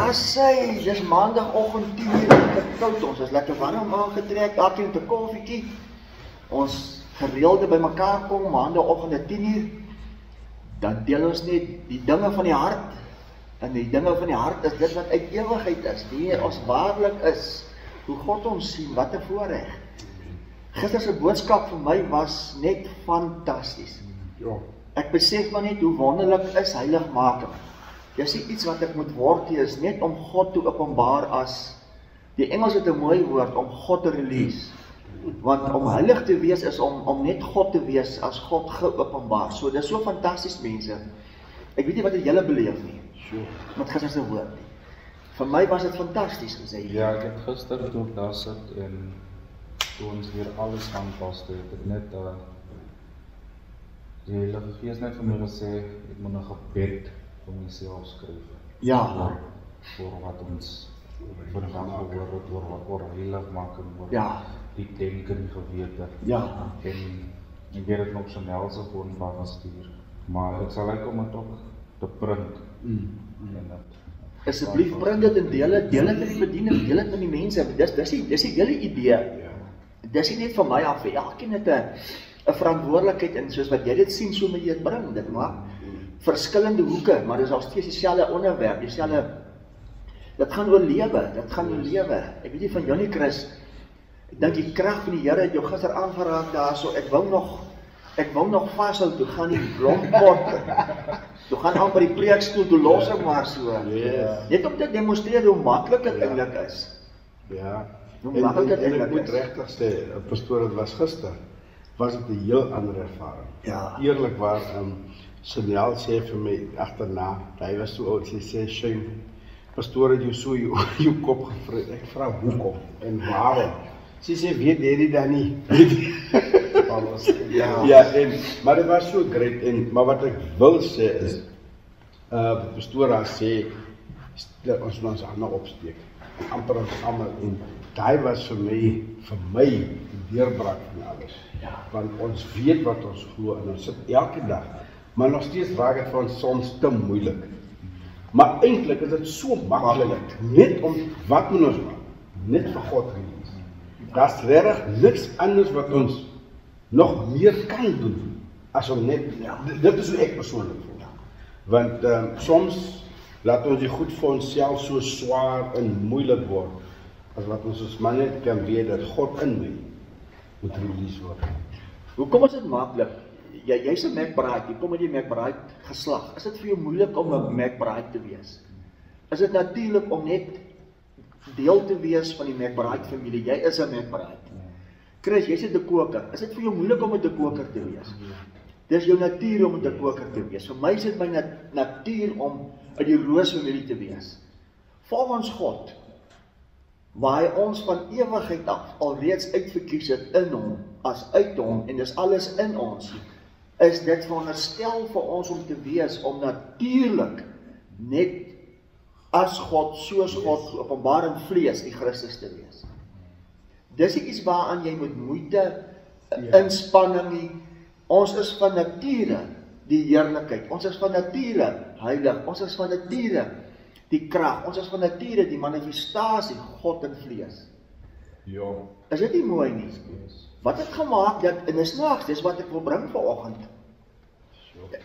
daar sy, dis maandagoggend 10:00, lekker koud, ons is lekker warm aangetrek, elkeen met 'n koffietjie. Ons gereelde by mekaar kom, maandagoggend 10:00, dan deel ons net die dinge van die hart. En die dinge van die hart is dit wat uit ewigheid is, die ons waarlik is, hoe God ons sien, wat 'n voorreg. Gister se boodskap vir my was net fantasties. Ja. Ek besef maar net hoe wonderlik is heiligmaking. Dis nie iets wat ek moet word nie, is net om God te openbaar as, die Engels het 'n mooi woord, om God te release. Want om heilig te wees is om net God te wees as God geopenbaar. So dis so fantasties mense. Ek weet nie wat het julle beleef nie. Met gister se woord nie. Vir my was dit fantasties gesê. Ja, ek het gister toe ek daar sit en toe ons weer alles aanpas, het ek net die Heilige Gees net vir my gesê, ek moet 'n gebed vir myself skryf. Ja. Voor wat ons vandag gehoor het, oor heiligmaking, oor Ja. die denke en gewete. Ja. En ek weet het nog so Nel se gewoon van stuur. Maar ek sal lyk om het ook te print. En dat Asseblief print dit en deel dit met die bediening, deel dit met die mense. Dis die hele idee. Dis nie net van my af, elkeen het 'n verantwoordelikheid en soos wat jy dit sien, so moet jy dit bring. Dit maak verskillende hoeke, maar dis al steeds dieselfde onderwerp, dieselfde. Dit gaan oor lewe, Ek weet nie van jou nie, Chris. Ek dink die krag van die Here het jou gister aangeraak daarso. Ek wou nog vashou toe gaan die blomppot. Toe gaan aan by die preekstoel, toe los ek maar so. Net om te demonstreer hoe maklik dit eintlik is. Ja. Hoe maklik dit en ek eintlik moet is. regtig sê, pastoor, dit was gister, was dit 'n heel ander ervaring. Ja. Eerlikwaar, Chanel sê vir my agterna, hy was so oud, sy sê, Shane, pastoor het jou so jou kop gevreet. Ek vra hoekom en waarom? Sy sê, weet jy dan nie? Maar dit was so great, maar wat ek wil sê is, pastoor sê, ons moet ons hande opsteek, amper ons almal, en daai was vir my die deurbraak van alles. Want ons weet wat ons glo en ons sit elke dag, maar nog steeds raak dit vir ons soms te moeilik. Maar eintlik is dit so maklik, net om, wat moet ons maak? Net vir God release. Daar's regtig niks anders wat ons nog meer kan doen, as om net, dit is hoe ek persoonlik voel. Want soms laat ons die goed vir onsself so swaar en moeilik word, as wat ons maar net kan weet dat God in my moet release word. Hoekom is dit maklik? Jy's 'n McBride, jy kom uit die McBride geslag. Is dit vir jou moeilik om 'n McBride te wees? Is dit natuurlik om net deel te wees van die McBride familie? Jy is 'n McBride. Chris, jy's 'n koker. Is dit vir jou moeilik om 'n koker te wees? Dis jou natuur om 'n koker te wees. Vir my is dit my natuur om uit die Roos familie te wees. Volgens God, waar hy ons van ewigheid af alreeds uitverkies het in hom, as uit hom, en dis alles in ons, is dit veronderstel vir ons om te wees, om natuurlik net as God, soos God, openbaar in vlees, die Christus te wees. Dis iets waaraan jy moet moeite, inspanning nie. Ons is van nature die heerlikheid, ons is van nature heilig, ons is van nature die krag, ons is van nature die manifestasie God in vlees. Ja. Is dit nie mooi nie? Wat het gemaak dat, en is naaks, dis wat ek wil bring vanoggend.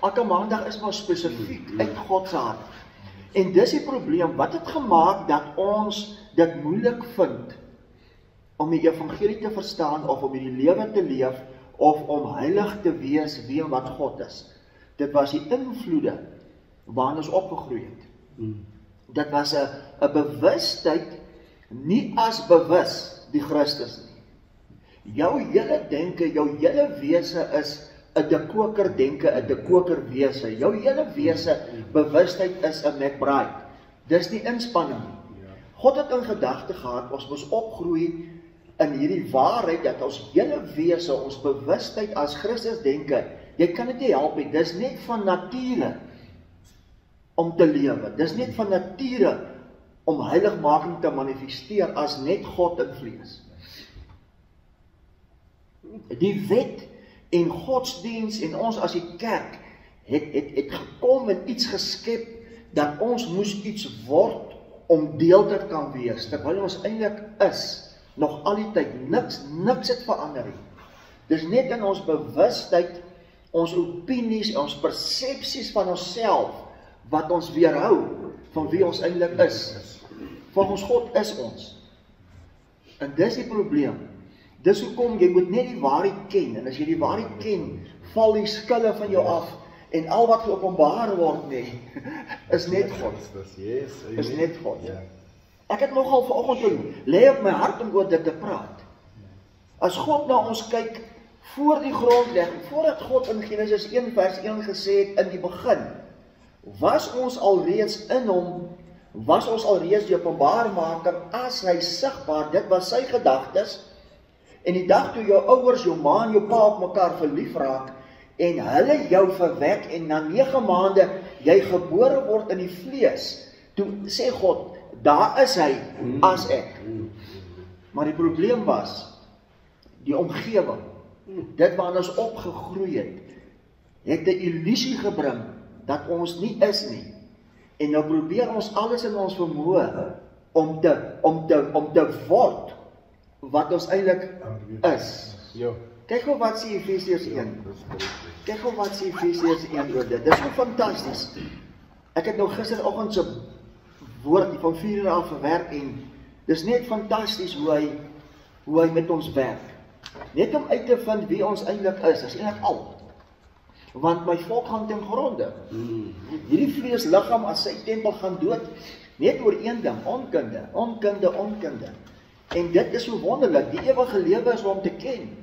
Elke maandag is maar spesifiek uit God se hart. En dis die probleem, wat het gemaak dat ons dit moeilik vind om die evangelie te verstaan, of om die lewe te leef, of om heilig te wees wie en wat God is. Dit was die invloede waarin ons opgegroei het. Dit was 'n bewustheid, nie as bewus die Christus nie. Jou hele denke, jou hele wese is 'n dekoker denke, 'n dekoker wese. Jou hele wese, bewustheid is 'n McBride. Dis nie inspanning nie. God het in gedagte gehad, ons moes opgroei in hierdie waarheid, dat ons hele wese, ons bewustheid as Christus denke, jy kan dit nie help nie, dis net van nature om te lewe. Dis net van nature om heiligmaking te manifesteer as net God in vlees. Die wet en godsdiens en ons as die kerk het gekom en iets geskep dat ons moes iets word om deel te kan wees, terwyl ons eintlik is, nog al die tyd, niks het verander nie. Dis net in ons bewustheid, ons opinies, ons persepsies van onsself, wat ons weerhou van wie ons eintlik is. Volgens God is ons. En dis die probleem. Dis hoekom jy moet net die waarheid ken, en as jy die waarheid ken, val die skille van jou af, en al wat geopenbaar word is net God. Is net God. Ek het nogal vanoggend lê op my hart om oor dit te praat. As God na ons kyk, voor die grondlegging, voordat God in Genesis 1 vers 1 gesê het, in die begin, was ons alreeds in hom, was ons alreeds die openbaarmaker as hy sigbaar, dit was sy gedagtes, en die dag toe jou ouers, jou ma en jou pa op mekaar verlief raak, en hulle jou verwek, en na 9 maande jy gebore word in die vlees, toe sê God, daar is hy, as ek. Maar die probleem was, die omgewing, dit waar ons opgegroei het 'n illusie gebring, dat ons nie is nie. En nou probeer ons alles in ons vermoë, om te word, wat ons eintlik is. Kyk hoe wat sê Efesiërs 1. Kyk hoe wat sê Efesiërs 1 oor dit. Dit is so fantasties. Ek het nou gisteroggend se woord van 4 uur af verwerk, en dis net fantasties hoe hy met ons werk. Net om uit te vind wie ons eintlik is eintlik al. Want my volk gaan ten gronde. Hierdie vleesliggaam as sy tempel gaan dood, net oor een ding, onkunde. En dit is so wonderlik, die ewige lewe is om te ken.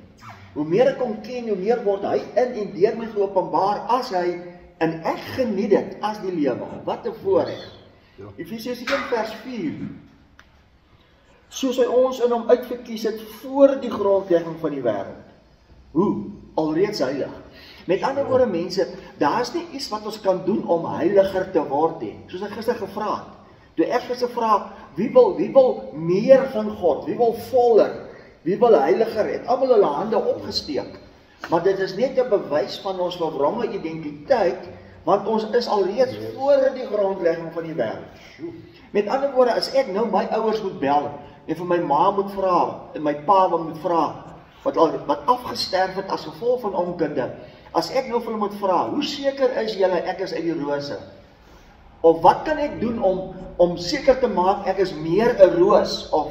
Hoe meer ek hom ken, hoe meer word hy in en deur my geopenbaar as hy, en ek geniet dit as die lewe. Wat 'n voorreg. Efesiërs 1 vers 4. Soos hy ons in hom uitverkies het voor die grondlegging van die wêreld. Hoe? Alreeds heilig. Met ander woorde mense, daar is nie iets wat ons kan doen om heiliger te word nie. Soos ek gister gevra het. Toe ek gister vra, wie wil meer van God? Wie wil voller? Wie wil heiliger? Het almal hulle hande opgesteek. Maar dit is net 'n bewys van ons verwronge identiteit, want ons is alreeds voor die grondlegging van die wêreld. Met ander woorde, as ek nou my ouers moet bel, en vir my ma moet vra, en my pa moet vra, wat afgesterf het as gevolg van onkunde, as ek nou vir hulle moet vra, hoe seker is julle ek is uit die rose? Of wat kan ek doen om seker te maak ek is meer 'n roos? Of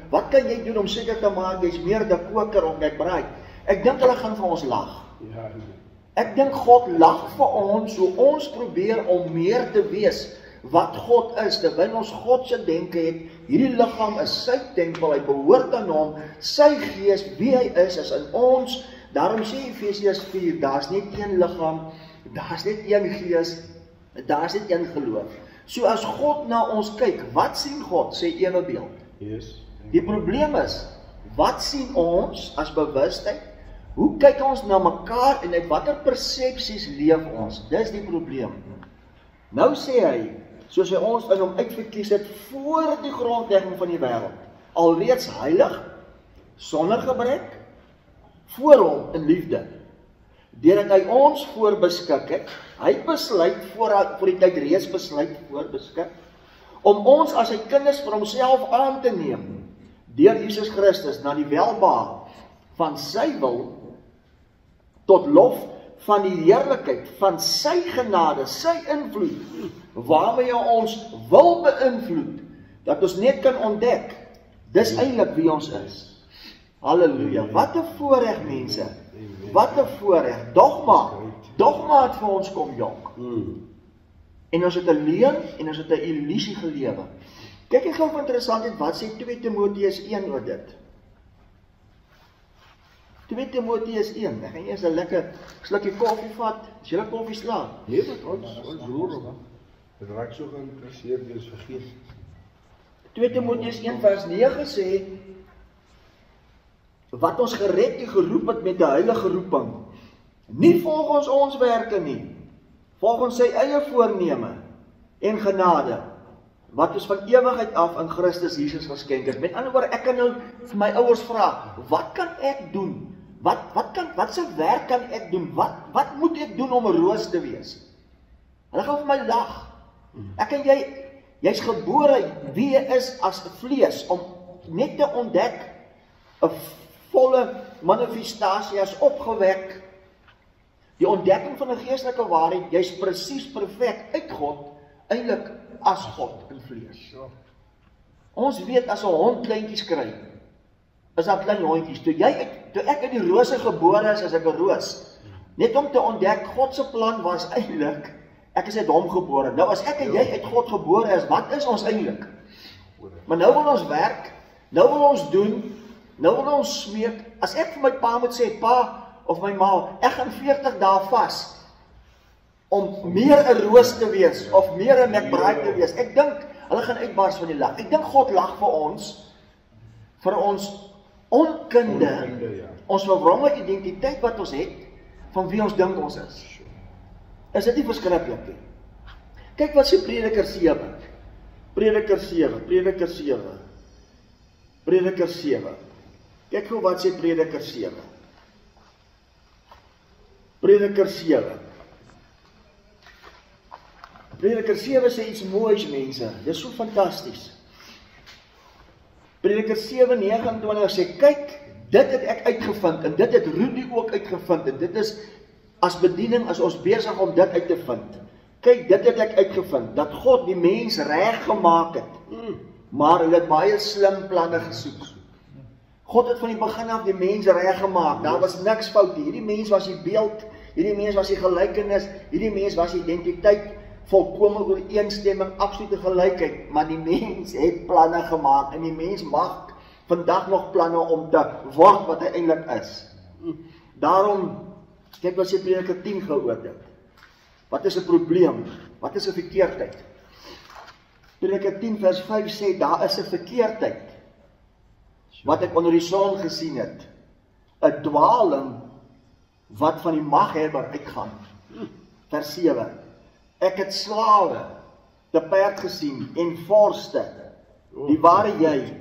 wat kan jy doen om seker te maak jy is meer 'n koker of 'n braai? Ek dink hulle gaan vir ons lag. Ek dink God lag vir ons, so ons probeer om meer te wees wat God is, terwyl ons God se denke het, hierdie liggaam is sy tempel, hy behoort aan hom, sy gees, wie hy is in ons. Daarom sê Efesiërs 4, daar's net een liggaam, daar's net een gees, daar's net een geloof. So as God na ons kyk, wat sien God? Sê ewebeeld. Die probleem is, wat sien ons as bewustheid? Hoe kyk ons na mekaar en uit watter persepsies leef ons? Dis die probleem. Nou sê hy, soos hy ons in hom uitverkies het voor die grondlegging van die wêreld, alreeds heilig, sonder gebrek, voor hom in liefde, deurdat hy ons voorbeskik het, hy besluit voor die tyd reeds besluit voorbeskik, om ons as sy kinders vir homself aan te neem, deur Jesus Christus na die welbehaag van sy wil, tot lof van die heerlikheid van sy genade, sy invloed, waarmee hy ons wil beïnvloed, dat ons net kan ontdek, dis eintlik wie ons is. Halleluja, wat 'n voorreg mense, wat 'n voorreg, dogma het vir ons kom jok. En ons het 'n leuen en ons het 'n illusie gelewe. Kyk ek gou interessant, wat sê 2 Timoteus 1 oor dit? 2 Timoteus 1, ek gaan eers 'n lekker slukkie koffie vat, as jy koffie slaap. Nee, dit ons roer, dit raak so geïnteresseerd, jy is vergeet. 2 Timoteus 1 vers 9 sê, wat ons gered en geroep het met 'n heilige roeping, nie volgens ons werke nie, volgens sy eie voorneme en genade, wat ons van ewigheid af in Christus Jesus geskenk het. Met ander woorde, ek kan nou vir my ouers vra, wat kan ek doen? Wat se werk kan ek doen? Wat moet ek doen om 'n roos te wees? Hulle gaan vir my lag. Ek en jy, Jy's gebore wie jy is as vlees, om net te ontdek, 'n volle manifestasie as opgewek, die ontdekking van 'n geestelike waarheid, jy's presies perfek uit God, eintlik as God in vlees. Ons weet as 'n hond kleintjies kry, is daar klein hondjies. Toe ek uit die rose gebore is ek 'n roos. Net om te ontdek, God se plan was eintlik, ek is uit hom gebore. Nou as ek en jy uit God gebore is, wat is ons eintlik? Maar nou wil ons werk, nou wil ons doen, nou wil ons smeek. As ek vir my pa moet sê, pa of my ma, ek gaan 40 dae vas, om meer 'n roos te wees, of meer 'n McBride te wees. Ek dink, hulle gaan uitbars van die lag. Ek dink God lag vir ons onkunde, ons verwronge identiteit wat ons het, van wie ons dink ons is. Is dit nie verskriklik nie? Kyk wat sê Prediker 7. Kyk hoe wat sê Prediker 7. Prediker 7 sê iets moois, mense. Dit is so fantasties. Prediker 7:29 sê, kyk, dit het ek uitgevind, en dit het Rudy ook uitgevind, en dit is as bediening, as ons besig om dit uit te vind. Kyk, dit het ek uitgevind, dat God die mens reg gemaak het, maar hulle het baie slim planne gesoek. God het van die begin af die mens reg gemaak, daar was niks fout, hierdie mens was die beeld, hierdie mens was die gelykenis, hierdie mens was die identiteit, volkome ooreenstemming, absolute gelykheid, maar die mens het planne gemaak, en die mens mag vandag nog planne om te word wat hy eintlik is. Daarom, kyk wat sê Prediker 10 gehoor het. Wat is 'n probleem? Wat is 'n verkeerdheid? Prediker 10 vers 5 sê, daar is 'n verkeerdheid, wat ek onder die son gesien het, 'n dwaling, wat van die maghebber uitgaan. Vers 7, ek het slawe, te perd gesien, en vorste, die ware jy,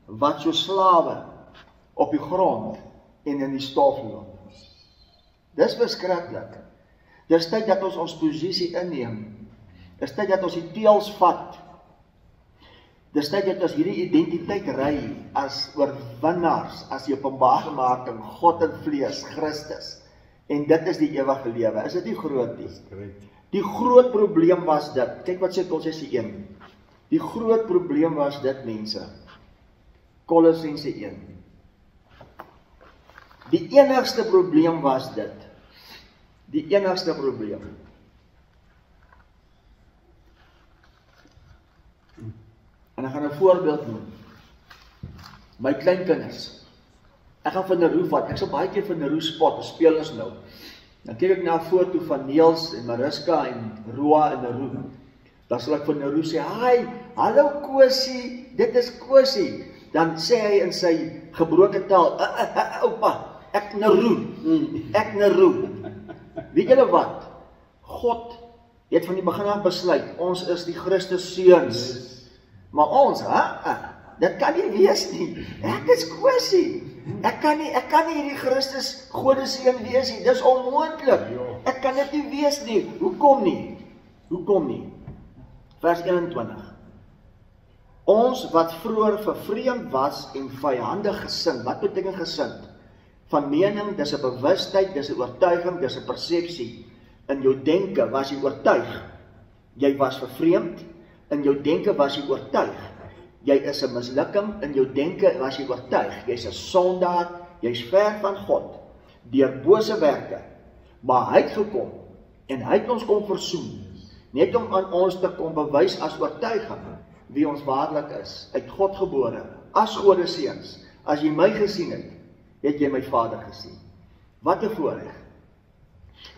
wat so slawe, op die grond, en in die stof loop. Dis verskriklik. Dis tyd dat ons posisie inneem. Dis tyd dat ons die teels vat. Dis tyd dat ons hierdie identiteit ry as oorwinnaars, as die openbarmaking, God in vlees, Christus. En dit is die ewige lewe. Is dit nie groot nie? Die groot probleem was dit. Kyk wat sê Kolossense 1. Die groot probleem was dit, mense. Kolossense 1. Die enigste probleem was dit. Die enigste probleem. En ek gaan 'n voorbeeld noem. My kleinkinders. Ek gaan van Naru vat. Ek sal baie keer van Naru spot, speel ons nou. Dan kyk ek na 'n foto van Niels en Mariska en Roa en Naru. Dan sal ek van Naru sê, "Hi, hallo Kosie, dit is Kosie." Dan sê hy in sy gebroke taal, "Oupa, ek Naru." Weet julle wat? God het van die begin af besluit, ons is die Christus seuns. Maar ons, dit kan nie wees nie. Ek is Kosie. Ek kan nie hierdie Christus godeseun wees nie. Dis onmoontlik. Ek kan dit nie wees nie. Hoekom nie? Vers 21. Ons wat vroeër vervreemd was en vyandig gesind. Wat beteken gesind? Van mening, dis 'n bewustheid, dis 'n oortuiging, dis 'n persepsie. In jou denke was jy oortuig. Jy was vervreemd, in jou denke was jy oortuig. Jy is 'n mislukking, in jou denke was jy oortuig. Jy's 'n sondaar, jy's ver van God, deur bose werke. Maar hy het gekom, en hy het ons kom versoen, net om aan ons te kom bewys as oortuiging, wie ons waarlik is, uit God gebore, as godeseuns. As jy my gesien het jy my Vader gesien. Wat 'n voorreg.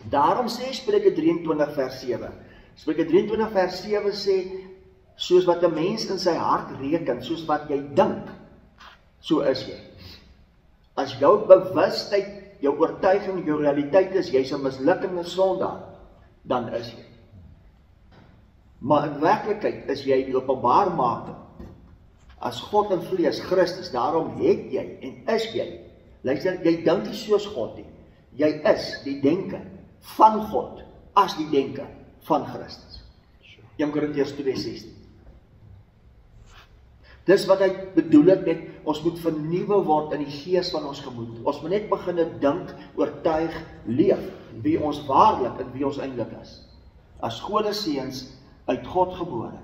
Daarom sê Spreuke 23 vers 7. Spreuke 23 vers 7 sê, soos wat 'n mens in sy hart reken, soos wat jy dink, so is jy. As jou bewustheid, jou oortuiging, jou realiteit is, jy's 'n mislukkende sondaar, dan is jy. Maar in werklikheid is jy die openbarmaking, as God in vlees, Christus. Daarom het jy en is jy. Luister, jy dink nie soos God nie. Jy is die denke van God, as die denke van Christus. 1 Korintiërs 2:16. Dis wat hy bedoel het met, ons moet vernuwe word in die gees van ons gemoed. Ons moet net begin dink, oortuig, leef, wie ons waarlik en wie ons eintlik is. As godeseuns uit God gebore.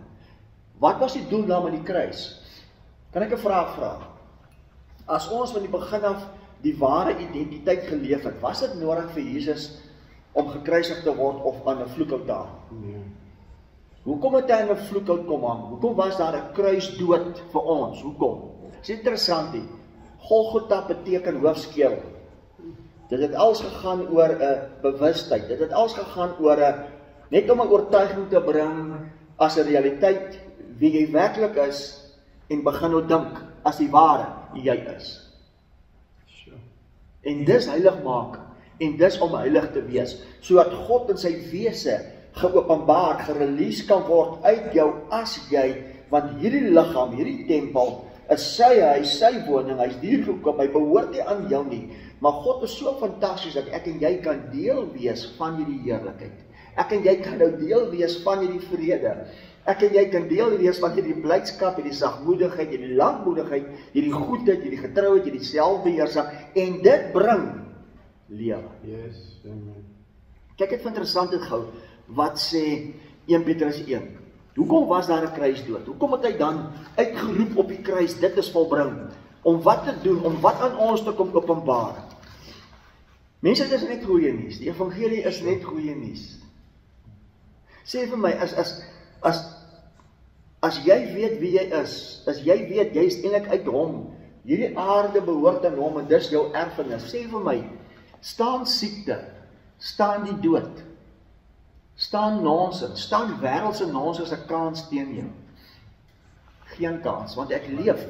Wat was die doelnaam aan die kruis? Kan ek 'n vraag vra? As ons van die begin af die ware identiteit geleef het, was dit nodig vir Jesus om gekruisig te word of aan 'n vloekhout te hang? Nee. Hoekom het hy aan 'n vloekhout kom hang? Hoekom was daar 'n kruisdood vir ons? Hoekom? Dis interessant nie. Golgotha beteken hoofskeel. Dit het alles gegaan oor 'n bewustheid. Dit het alles gegaan oor net om 'n oortuiging te bring as 'n realiteit wie jy werklik is en begin nou dink as die ware wie jy is. En dis heilig maak en dis om heilig te wees, sodat God in sy wese geopenbaar, gerelease kan word uit jou as jy, want hierdie liggaam, hierdie tempel is sy huis, sy woning, hy is duur gekoop, hy behoort nie aan jou nie, maar God is so fantasties dat ek en jy kan deel wees van hierdie heerlikheid. Ek en jy kan nou deel wees van hierdie vrede. Ek en jy kan deel wees van hierdie blydskap, hierdie sagmoedigheid, hierdie lankmoedigheid, hierdie goedheid, hierdie getrouheid, hierdie selfbeheersing, en dit bring lewe. Yes, amen. Kyk, het interessant het gou, wat sê 1 Petrus 1? Hoekom was daar 'n kruisdood? Hoekom het hy dan uitgeroep op die kruis, dit is volbring? Om wat te doen, om wat aan ons te kom openbaar? Mense, dit is net goeie nuus. Die evangelie is net goeie nuus. Sê vir my, as jy weet wie jy is, as jy weet, jy is eintlik uit hom, hierdie aarde behoort aan hom, en dis jou erfenis, sê vir my, staan siekte, staan die dood, staan nonsens, staan wêreldse nonsens 'n kans teen jou? Geen kans, want ek leef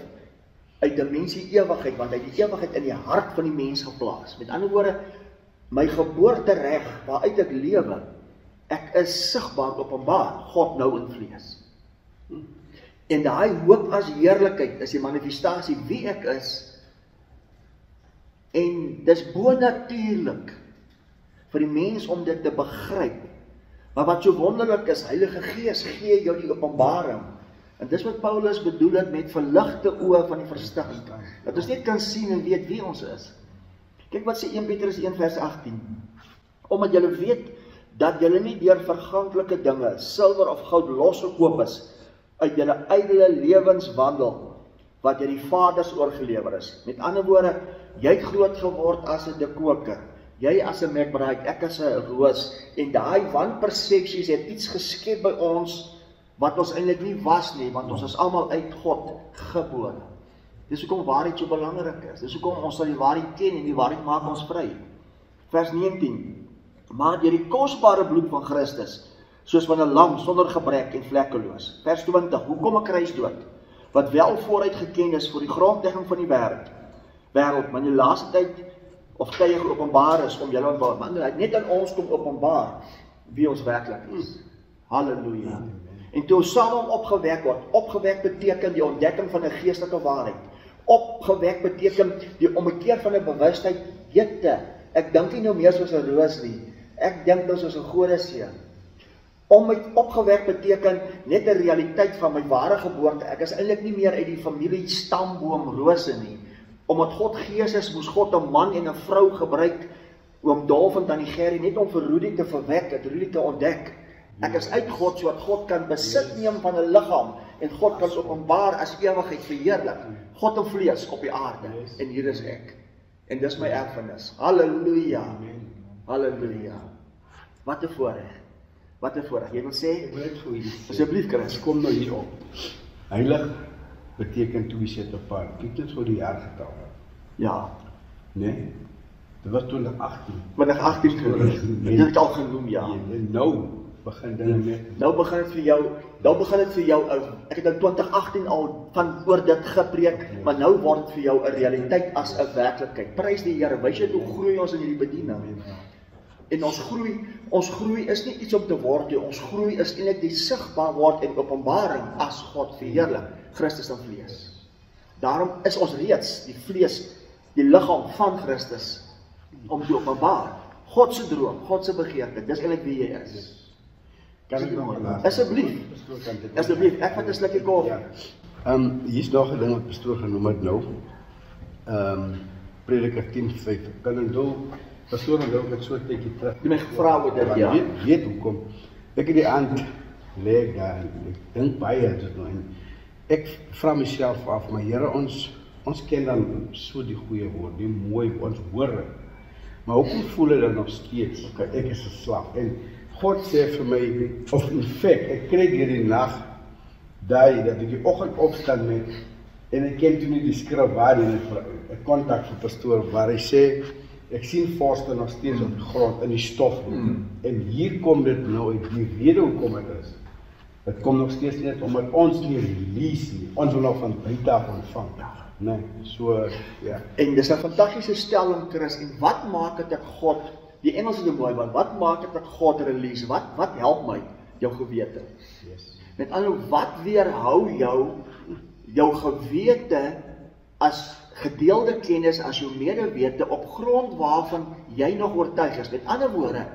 uit dimensie ewigheid, want hy het die ewigheid in die hart van die mens geplaas. Met ander woorde, my geboortereg waaruit ek lewe, ek is sigbaar openbaar, God nou in vlees. En daai hoop as heerlikheid is die manifestasie wie ek is, en dis bonatuurlik vir die mens om dit te begryp. Maar wat so wonderlik is, Heilige Gees gee jou die openbaring. En dis wat Paulus bedoel het met verligte oë van die verstand, dat ons net kan sien en weet wie ons is. Kyk wat sê 1 Petrus 1 vers 18. Omdat julle weet dat julle nie deur verganklike dinge, silwer of goud losgekoop is uit julle ydelle lewenswandel wat jy die vaders oorgelewer is. Met ander woorde, jy het groot geword as 'n dekoker, jy as 'n McBride, ek as 'n roos, en daai wanpersepsies het iets geskep by ons wat ons eintlik nie was nie, want ons is almal uit God gebore. Dis hoekom waarheid so belangrik is. Dis hoekom ons sal die waarheid ken en die waarheid maak ons vry. Vers 19. Maar deur die kosbare bloed van Christus, soos van 'n lam sonder gebrek en vlekkeloos. Vers 20. Hoekom 'n kruisdood? Wat wel vooruit geken is vir die grondlegging van die wêreld, maar in die laaste tyd of tye geopenbaar is om julle openbaar. Maar hy het net aan ons kom openbaar wie ons werklik is. Halleluja. En toe ons saam opgewek word. Opgewek beteken die ontdekking van 'n geestelike waarheid. Opgewek beteken die omkeer van 'n bewustheid. Jette, ek dink nie nou meer soos 'n roos nie. Ek dink nou soos 'n godeseun. Om met opgewek beteken net 'n realiteit van my ware geboorte. Ek is eintlik nie meer uit die familie stamboom rose nie. Omdat God Gees is, moes God 'n man en 'n vrou gebruik, oom Dolf en tannie Gerrie, net om vir Rudy te verwek, het Rudy te ontdek. Ek is uit God, sodat God kan besit neem van 'n liggaam, en God kan openbaar as ewigheid verheerlik. God in vlees op die aarde, en hier is ek. En dis my erfenis. Halleluja. Halleluja. Wat 'n voorreg. Wat 'n voorreg. Jy wil sê? Ek wil dit vir julle sê. Asseblief, Chris. Kom nou hier op. Heilig beteken toe set apart. Kyk dit vir die jaargetal. Ja. Nee. Dit was 2018. 2018 gewees. Dit het al genoem, ja. En nou begin dinge met. Nou begin dit vir jou, ek het nou 2018 al van oor dit gepreek, maar nou word dit vir jou 'n realiteit as 'n werklikheid. Prys die Here. Wys jy hoe groei ons in hierdie bediening. En ons groei is nie iets om te word nie, ons groei is eintlik die sigbaar word en openbaring as God verheerlik, Christus in vlees. Daarom is ons reeds die vlees, die liggaam van Christus, om te openbaar. God se droom, God se begeerte, dis eintlik wie jy is. Kan ek nog maar laat? Asseblief, ek vat 'n slukkie koffie. Hier's nog 'n ding wat pastoor genoem het nou. Prediker 10:5. Kan onthou, pastoor onthou met so 'n tydjie terug. Jy my gevra oor dit, ja. Weet hoekom. Ek het die aand lê ek daar en ek dink baie aan dit nou en ek vra myself af, maar Here, ons ken dan so die goeie woord, die mooi, ons hoor dit. Maar hoekom voel ek dan nog steeds, ek is 'n slaaf? En God sê vir my, of in feite, ek kry hierdie nag, dat ek die oggend opstaan met, en ek ken toe nie die skrif waar in 'n kontak vir pastoor, waar hy sê, ek sien Forster nog steeds op die grond, in die stof. En hier kom dit nou uit, die rede hoekom dit is. Dit kom nog steeds net omdat ons nie release nie, ons wil nog van buite af ontvang. Nee, so, ja. En dis 'n fantastiese stelling, Chris, en wat maak dit dat God, die Engels is die mooi, want wat maak dit dat God release? Wat help my? Jou gewete. Yes. Met ander woorde, wat weerhou jou gewete as gedeelde kennis, as jou medewete, op grond waarvan jy nog oortuig is? Met ander woorde,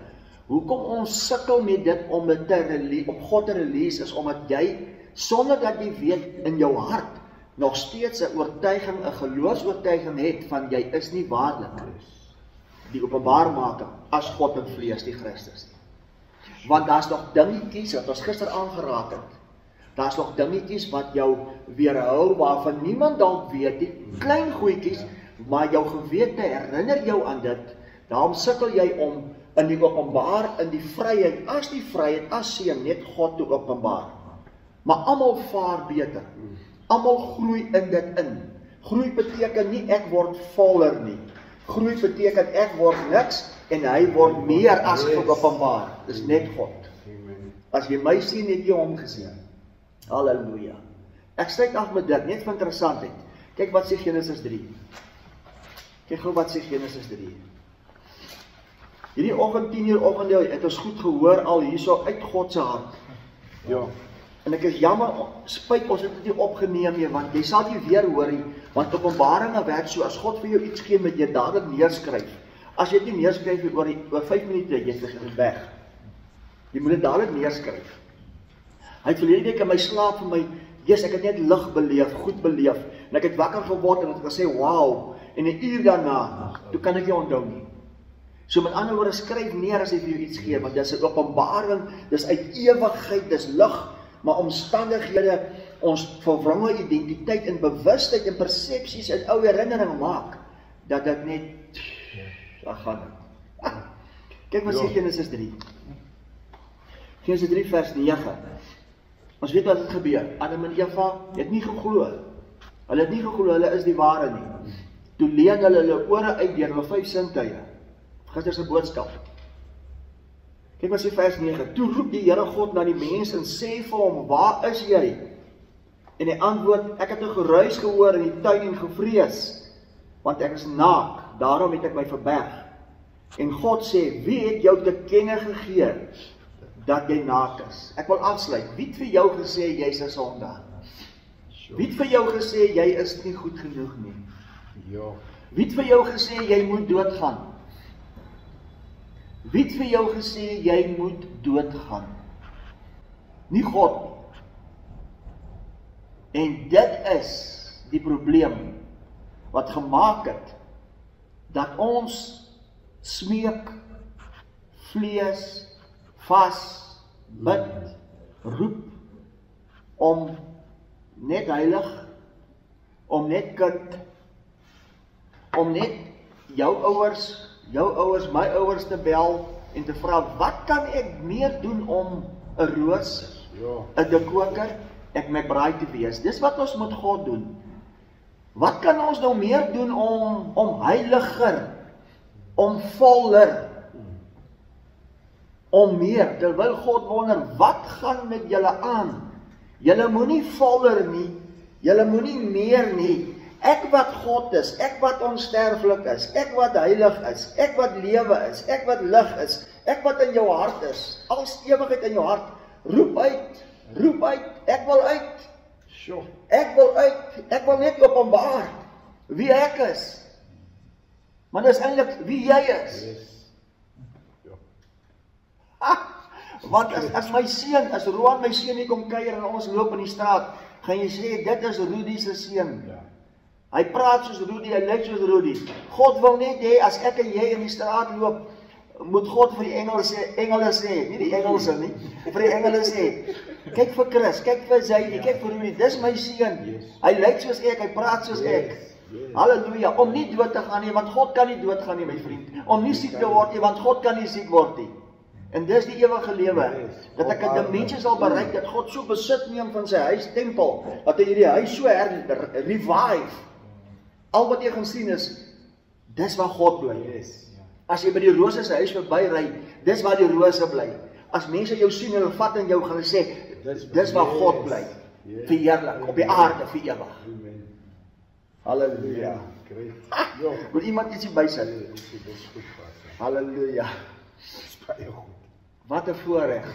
hoekom ons sukkel met dit om dit op God te release, is omdat jy, sonder dat jy weet in jou hart, nog steeds 'n oortuiging, 'n geloofsoortuiging het van jy is nie waarlik. Die openbaarmaking as God in vlees, die Christus. Want daar's nog dingetjies wat ons gister aangeraak het. Daar's nog dingetjies wat jou weerhou, waarvan niemand dalk weet nie, klein goedjies, maar jou gewete herinner jou aan dit. Daarom sukkel jy om in die openbaar, in die vryheid, as seën net God te openbaar. Maar almal vaar beter. Almal groei in dit in. Groei beteken nie ek word voller nie. Groei beteken ek word niks en hy word meer as geopenbaar. Dis net God. As jy my sien, het jy hom gesien. Halleluja. Ek sluit af met dit, net vir interessantheid. Kyk wat sê Genesis 3. Kyk gou wat sê Genesis 3. Hierdie oggend 10:00 oggend het ons goed gehoor al hierso uit God se hart. Ja. En ek is jammer, spyt ons het dit nie opgeneem nie, want jy sal nie weer hoor nie, want Openbaringe werk so, as God vir jou iets gee, moet jy dadelik neerskryf. As jy dit nie neerskryf oor 5 minute, jy is weg. Jy moet dit dadelik neerskryf. Hy het verlede week in my slaap vir my, ek het net lig beleef, goed beleef, en ek het wakker geword en het gesê, wow, en 'n uur daarna, toe kan ek nie onthou nie. So met ander woorde, skryf neer as hy vir jou iets gee, want dis 'n openbaring, dis uit ewigheid, dis lig, maar omstandighede, ons verwronge identiteit en bewustheid en persepsies en ou herinnering maak, dat dit net, gaan. Kyk wat sê Genesis 3. Genesis 3 vers 9. Ons weet wat het gebeur. Adam en Eva het nie geglo. Hulle het nie geglo, hulle is die ware nie. Toe leen hulle ore uit deur hulle 5 sintuie. Gister se boodskap. Kyk wat sê vers 9. Toe roep die Here God na die mens en sê vir hom, waar is jy? En hy antwoord, ek het 'n geruis gehoor in die tuin en gevrees, want ek is naak, daarom het ek my verberg. En God sê, wie het jou te kenne gegee dat jy naak is? Ek wil afsluit. Wie het vir jou gesê jy's 'n sondaar? Wie het vir jou gesê jy is nie goed genoeg nie? Ja. Wie het vir jou gesê jy moet doodgaan? Wie het vir jou gesê jy moet doodgaan? Nie God nie. En dit is die probleem wat gemaak het dat ons smeek, vlees, vas, bid, roep om net heilig, om net kind, om net jou ouers, my ouers te bel en te vra, wat kan ek meer doen om 'n roos, 'n dekoker, ek maak braai te wees? Dis wat ons met God doen. Wat kan ons nou meer doen om heiliger, om voller, om meer, terwyl God wonder, wat gaan met julle aan? Julle moenie voller nie, julle moenie meer nie. Ek wat God is, ek wat onsterflik is, ek wat heilig is, ek wat lewe is, ek wat lig is, ek wat in jou hart is, als ewigheid in jou hart, roep uit, ek wil uit, ek wil net openbaar wie ek is, maar dis eintlik wie jy is. Want as my seun, as Roan my seun nie kom kuier en ons loop in die straat, gaan jy sê, dit is Rudy se seun. Ja. Hy praat soos Rudy, hy lyk soos Rudy. God wil net hê, as ek en jy in die straat loop, moet God vir die engele sê, nie die Engelse nie, vir die engele sê, kyk vir Chris, kyk vir Zaidi, kyk vir Rudy, dis my seun. Hy lyk soos ek, hy praat soos ek. Halleluja, om nie dood te gaan nie, want God kan nie dood gaan nie, my vriend. Om nie siek te word nie, want God kan nie siek word nie. En dis die ewige lewe, dat ek 'n dimensie sal bereik, dat God so besit neem van sy huis, tempel, dat hy hierdie huis so revive. Al wat jy gaan sien is, dis waar God bly. As jy by die rose se huis verby ry, dis waar die rose bly. As mense jou sien, hulle vat en jou gaan sê, dis waar God bly. Verheerlik, op die aarde vir ewig. Halleluja. Wil iemand ietsie bysit? Halleluja. Wat 'n voorreg.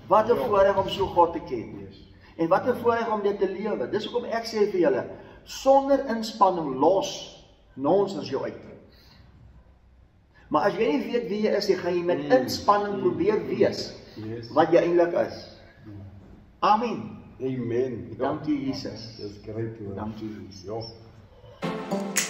Wat 'n voorreg om so God te ken. En wat 'n voorreg om dit te lewe. Dis hoekom ek sê vir julle, sonder inspanning los nonsens jou uit. Maar as jy nie weet wie jy is, gaan jy met inspanning probeer wees wat jy eintlik is. Amen. Amen. Dankie Jesus. Dis great. Dankie Jesus. Ja.